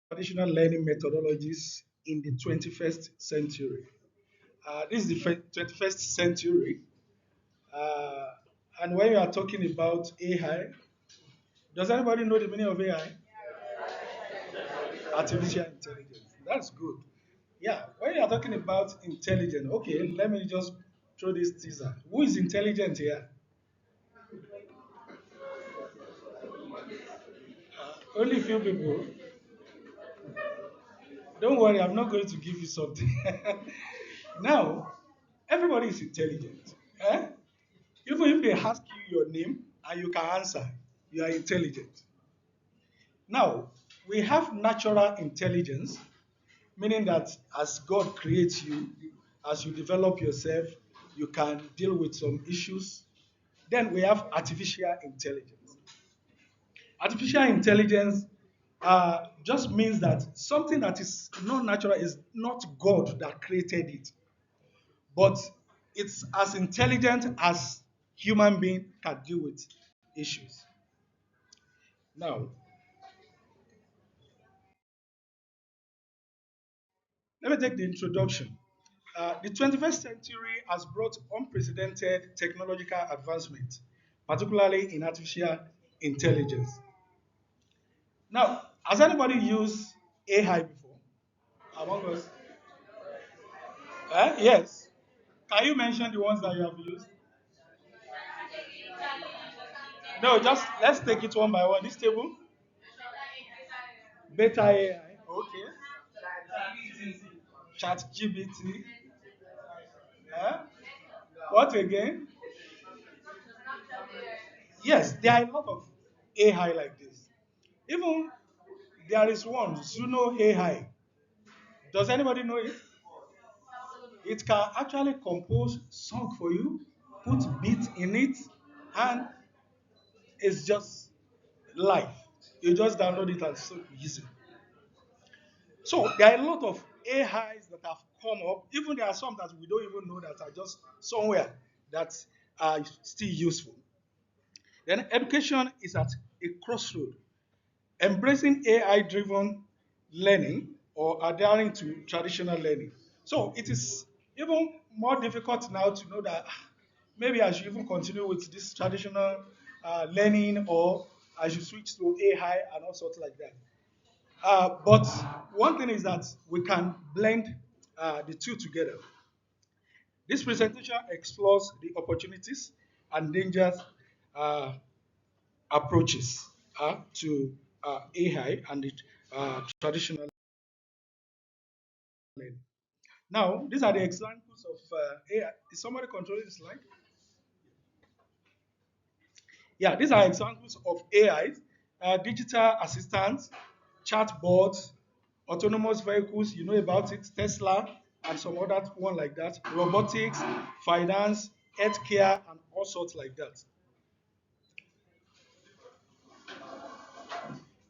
traditional learning methodologies in the 21st century. This is the 21st century. Uh, and when you are talking about AI, does anybody know the meaning of AI? Artificial intelligence. That's good. Yeah, when you are talking about intelligence, okay, let me just throw this teaser. Who is intelligent here? Only few people. Don't worry, I'm not going to give you something. Now, everybody is intelligent. Eh? Even if they ask you your name and you can answer, you are intelligent. Now, we have natural intelligence, meaning that as God creates you, as you develop yourself, you can deal with some issues. Then we have artificial intelligence. Artificial intelligence just means that something that is not natural is not God that created it, but it's as intelligent as human being can deal with issues. Now, let me take the introduction. The 21st century has brought unprecedented technological advancement, particularly in artificial intelligence. Now, has anybody used AI before among us? Yes. Can you mention the ones that you have used? No, just let's take it one by one. This table, beta AI, okay. Chat GBT. What again? Yes, there are a lot of AI like this. Even there is one, Zuno AI. Does anybody know it? It can actually compose song for you, put beat in it, and it's just live. You just download it and it's so easy. So there are a lot of AIs that have come up. Even there are some that we don't even know that are just somewhere that are still useful. Then education is at a crossroad. Embracing AI-driven learning or adhering to traditional learning. So it is even more difficult now to know that maybe I should even continue with this traditional learning or I should switch to AI and all sorts like that. But one thing is that we can blend the two together. This presentation explores the opportunities and dangers uh, approaches to AI and the traditional learning. Now, these are the examples of AI. Is somebody controlling the slide? Yeah, these are examples of AI, digital assistants, chatbots, autonomous vehicles, you know about it, Tesla, and some other one like that, robotics, finance, healthcare, and all sorts like that.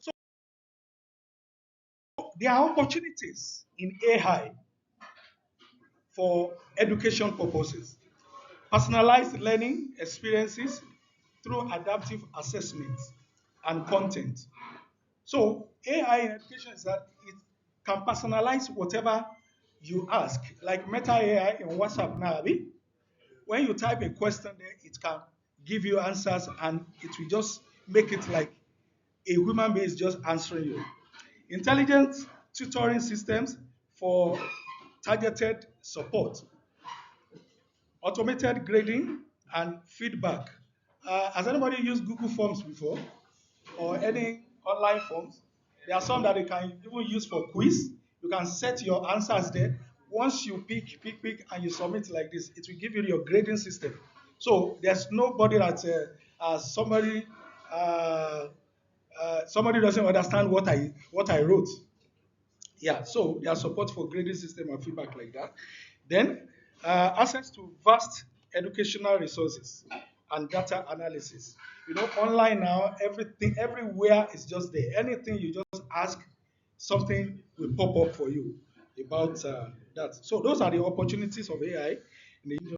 So there are opportunities in AI for education purposes. Personalized learning experiences through adaptive assessments and content. So AI in education is that it can personalize whatever you ask. Like Meta AI in WhatsApp now, when you type a question there, it can give you answers and it will just make it like a human being is just answering you. Intelligent tutoring systems for targeted support, automated grading and feedback. Has anybody used Google Forms before or any online forms? There are some that you can even use for quiz. You can set your answers there. Once you pick, and you submit like this, it will give you your grading system. So there's nobody that uh, somebody doesn't understand what I wrote. Yeah, so there's support for grading system and feedback like that. Then access to vast educational resources and data analysis. You know, online now, everything, everywhere is just there. Anything you just ask, something will pop up for you about that. So those are the opportunities of AI in the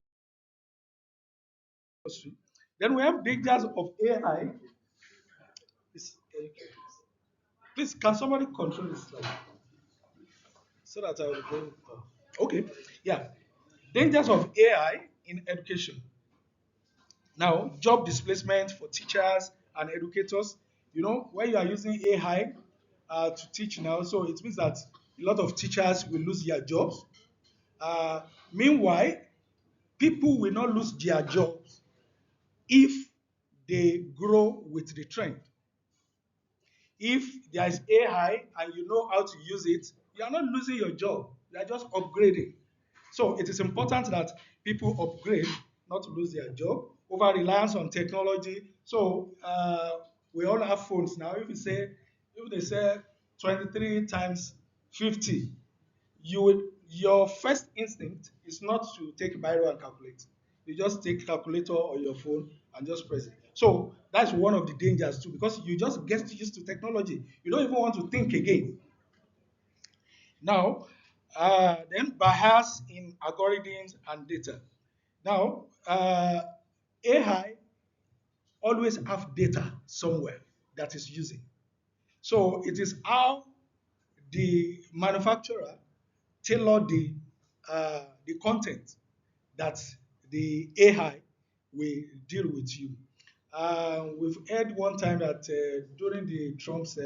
industry. Then we have dangers of AI. Is- Please, can somebody control this slide so that I will go? Okay, yeah. Dangers of AI in education. Now, job displacement for teachers and educators. When you are using AI to teach now, so it means that a lot of teachers will lose their jobs. Uh, Meanwhile, people will not lose their jobs if they grow with the trend. If there is AI and you know how to use it, you are not losing your job. You are just upgrading. So it is important that people upgrade, not to lose their job. Over reliance on technology. So we all have phones now. If they say 23 times 50, your first instinct is not to take biro and calculate. You just take calculator or your phone and just press it. So that's one of the dangers too, because you just get used to technology. You don't even want to think again. Now, then bias in algorithms and data. Now, AI always have data somewhere that is using. So it is how the manufacturer tailor the content that the AI will deal with you. We've heard one time that during the Trump's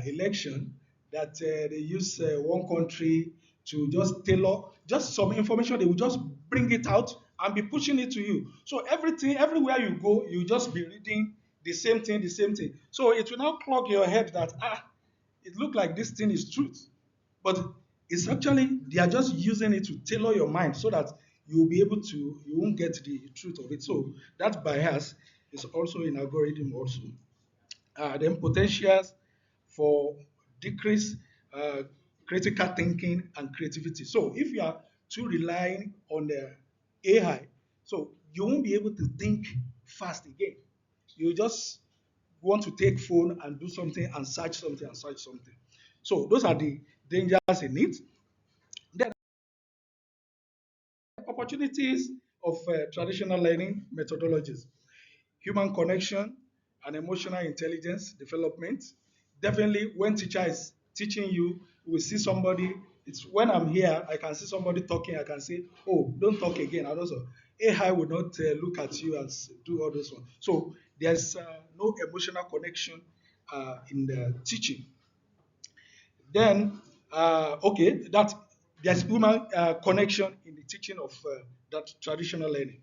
election, that they use one country to just tailor just some information. They will just bring it out and be pushing it to you. So everything, everywhere you go, you just be reading the same thing, the same thing. So it will now clog your head that it look like this thing is truth, but it's actually they are just using it to tailor your mind so that you will be able to you won't get the truth of it. So that bias is also in algorithm also. Then potentials for decrease uh, critical thinking and creativity. So if you are too relying on the AI, so you won't be able to think fast again. You just want to take phone and do something and search something and search something. So those are the dangers in it. Then opportunities of traditional learning methodologies, human connection and emotional intelligence development. Definitely, when teacher is teaching you, you will see somebody. It's when I'm here, I can see somebody talking. I can say, "Oh, don't talk again." And also, AI will not look at you and do all those ones. So there's no emotional connection in the teaching. Then, okay, that there's human connection in the teaching of that traditional learning.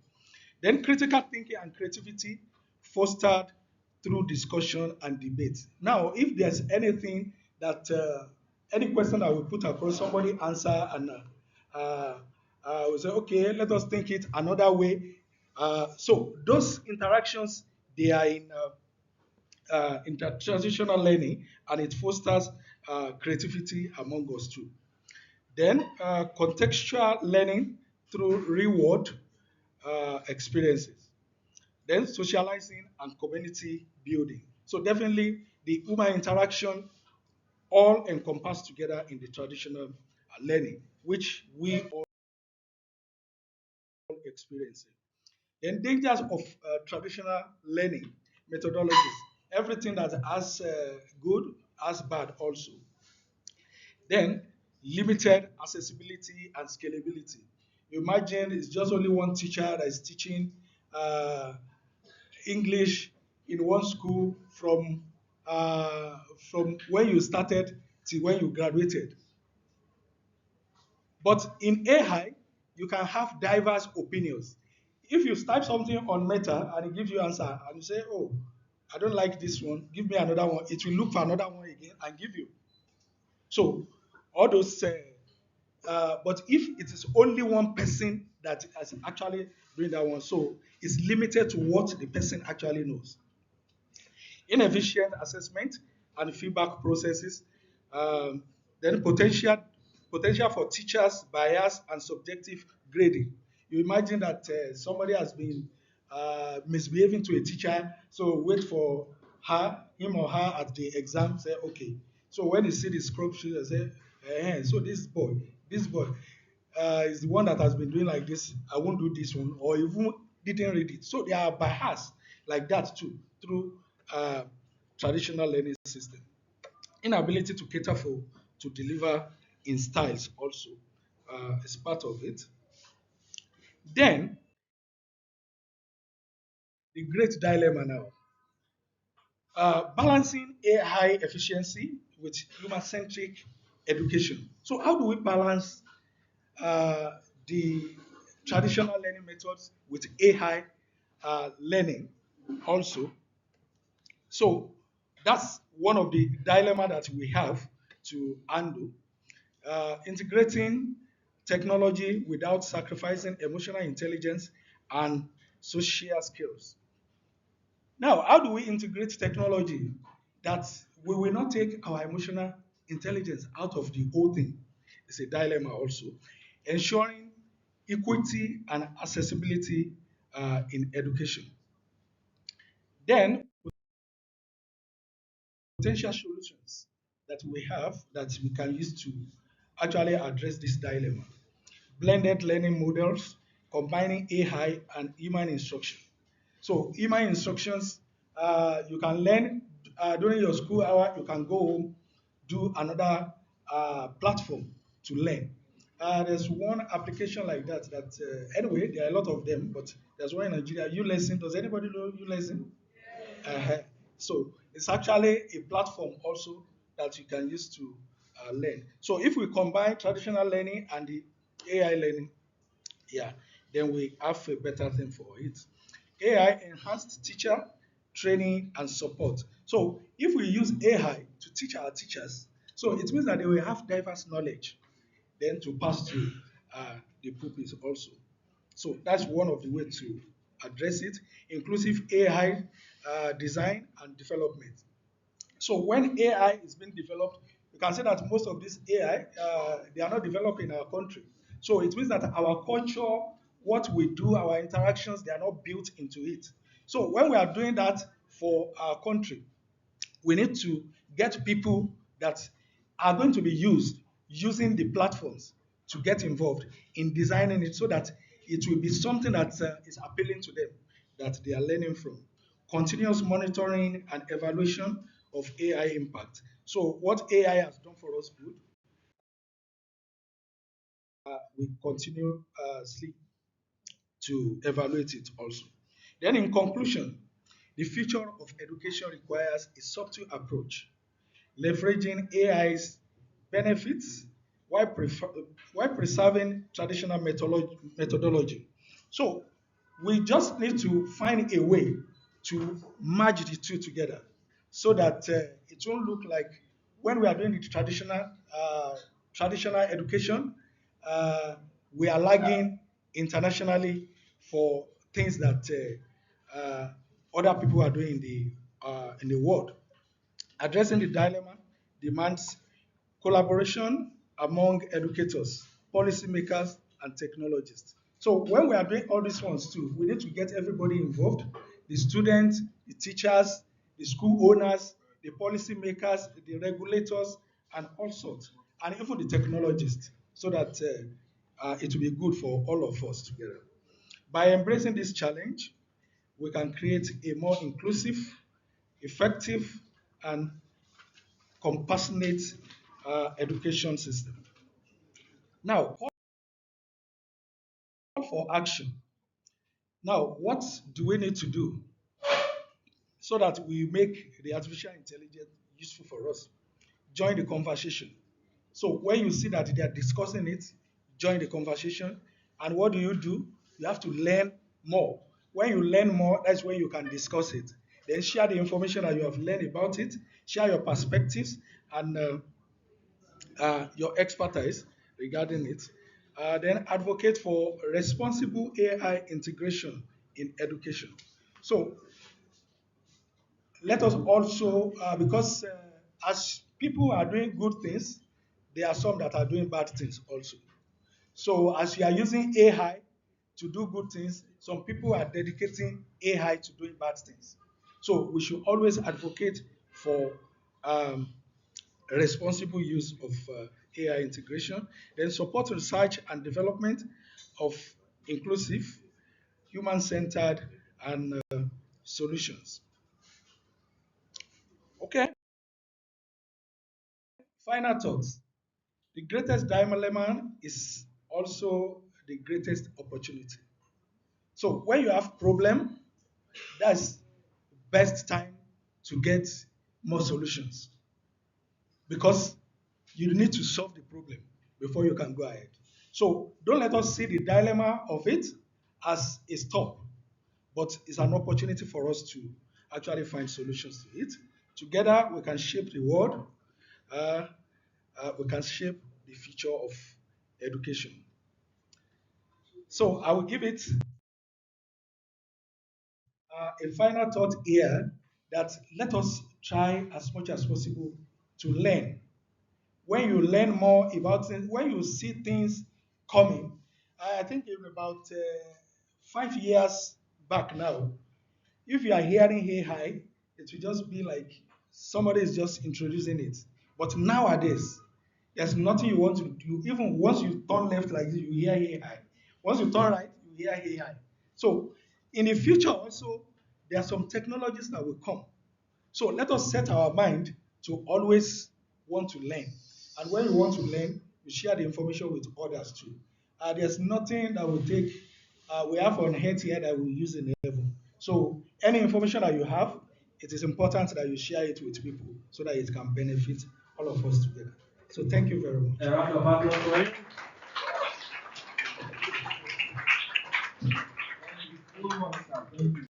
Then critical thinking and creativity fostered through discussion and debate. Now, if there's anything that any question that we put across, somebody answer and we say, okay, let us think it another way. So those interactions they are in transitional learning, and it fosters creativity among us too. Then contextual learning through reward experiences. Then socializing and community building. So definitely the human interaction all encompassed together in the traditional learning, which we all experiencing. Then dangers of traditional learning methodologies. Everything that has good has bad also. Then limited accessibility and scalability. Imagine it's just only one teacher that is teaching uh, English in one school from when you started to when you graduated. But in AI, you can have diverse opinions. If you type something on Meta and it gives you answer, and you say, "Oh, I don't like this one. Give me another one," it will look for another one again and give you. So all those. But if it is only one person that is actually doing that one, so it's limited to what the person actually knows. Inefficient assessment and feedback processes, um, then potential for teachers bias and subjective grading. You imagine that somebody has been misbehaving to a teacher, so wait for him or her at the exam, say okay. So when you see the scrub sheet, they say, so this boy is the one that has been doing like this. I won't do this one, or even didn't read it. So they are biased like that too through uh, traditional learning system. inability to cater for to deliver in styles also is part of it. Then the great dilemma now, balancing AI efficiency with human-centric education. So how do we balance the traditional learning methods with AI learning also? So that's one of the dilemma that we have to handle. Integrating technology without sacrificing emotional intelligence and social skills. Now, how do we integrate technology that we will not take our emotional intelligence out of the whole thing? It's a dilemma also. Ensuring equity and accessibility in education. Then, potential solutions that we have that we can use to actually address this dilemma. Blended learning models combining AI and human instruction. So human instructions, you can learn during your school hour. You can go home, do another platform to learn. There's one application like that. Anyway, there are a lot of them, but there's one in Nigeria. You lesson. Does anybody know you lesson? Uh, so it's actually a platform also that you can use to learn. So if we combine traditional learning and the AI learning, yeah, then we have a better thing for it. AI enhanced teacher training and support. So if we use AI to teach our teachers, so it means that they will have diverse knowledge then to pass to the pupils also. So that's one of the ways to address it. Inclusive AI design and development. So when AI is being developed, you can say that most of this AI, they are not developed in our country. So it means that our culture, what we do, our interactions, they are not built into it. So when we are doing that for our country, we need to get people that are going to be using the platforms to get involved in designing it so that it will be something that is appealing to them, that they are learning from. Continuous monitoring and evaluation of AI impact. So what AI has done for us good, we continue to evaluate it also. Then in conclusion, the future of education requires a subtle approach leveraging AI's benefits while, while preserving traditional methodology. So we just need to find a way to merge the two together so that it won't look like when we are doing the traditional education, uh, we are lagging internationally for things that other people are doing in the world. Addressing the dilemma demands collaboration among educators, policymakers, and technologists. So when we are doing all these ones too, we need to get everybody involved, the students, the teachers, the school owners, the policymakers, the regulators, and all sorts, and even the technologists, so that it will be good for all of us together. By embracing this challenge, we can create a more inclusive, effective, and compassionate education system. Now, call for action. Now, what do we need to do so that we make the artificial intelligence useful for us? Join the conversation. So when you see that they are discussing it, join the conversation. And what do? You have to learn more. When you learn more, that's when you can discuss it. Then share the information that you have learned about it, share your perspectives, and your expertise regarding it. Then advocate for responsible AI integration in education. So let us also, because as people are doing good things, there are some that are doing bad things also. So as you are using AI to do good things, some people are dedicating AI to doing bad things. So we should always advocate for um, responsible use of AI integration, then support research and development of inclusive, human-centered, and solutions. Okay. Final thoughts. The greatest dilemma is also the greatest opportunity. So when you have problem, that's best time to get more solutions because you need to solve the problem before you can go ahead. So don't let us see the dilemma of it as a stop, but it's an opportunity for us to actually find solutions to it. Together, we can shape the world. Uh, we can shape the future of education. So I will give it a final thought here that let us try as much as possible to learn. When you learn more about things, when you see things coming, I think in about 5 years back now, if you are hearing hey hi, it will just be like somebody is just introducing it. But nowadays, there's nothing you want to do. Even once you turn left like this, you hear hey hi. Once you turn right, you hear hey hi. So in the future also, there are some technologies that will come. So let us set our mind to always want to learn. And when you want to learn, you share the information with others too. There's nothing that will take, we have on head here that we use in heaven. So any information that you have, it is important that you share it with people so that it can benefit all of us together. So thank you very much. A round of applause for him.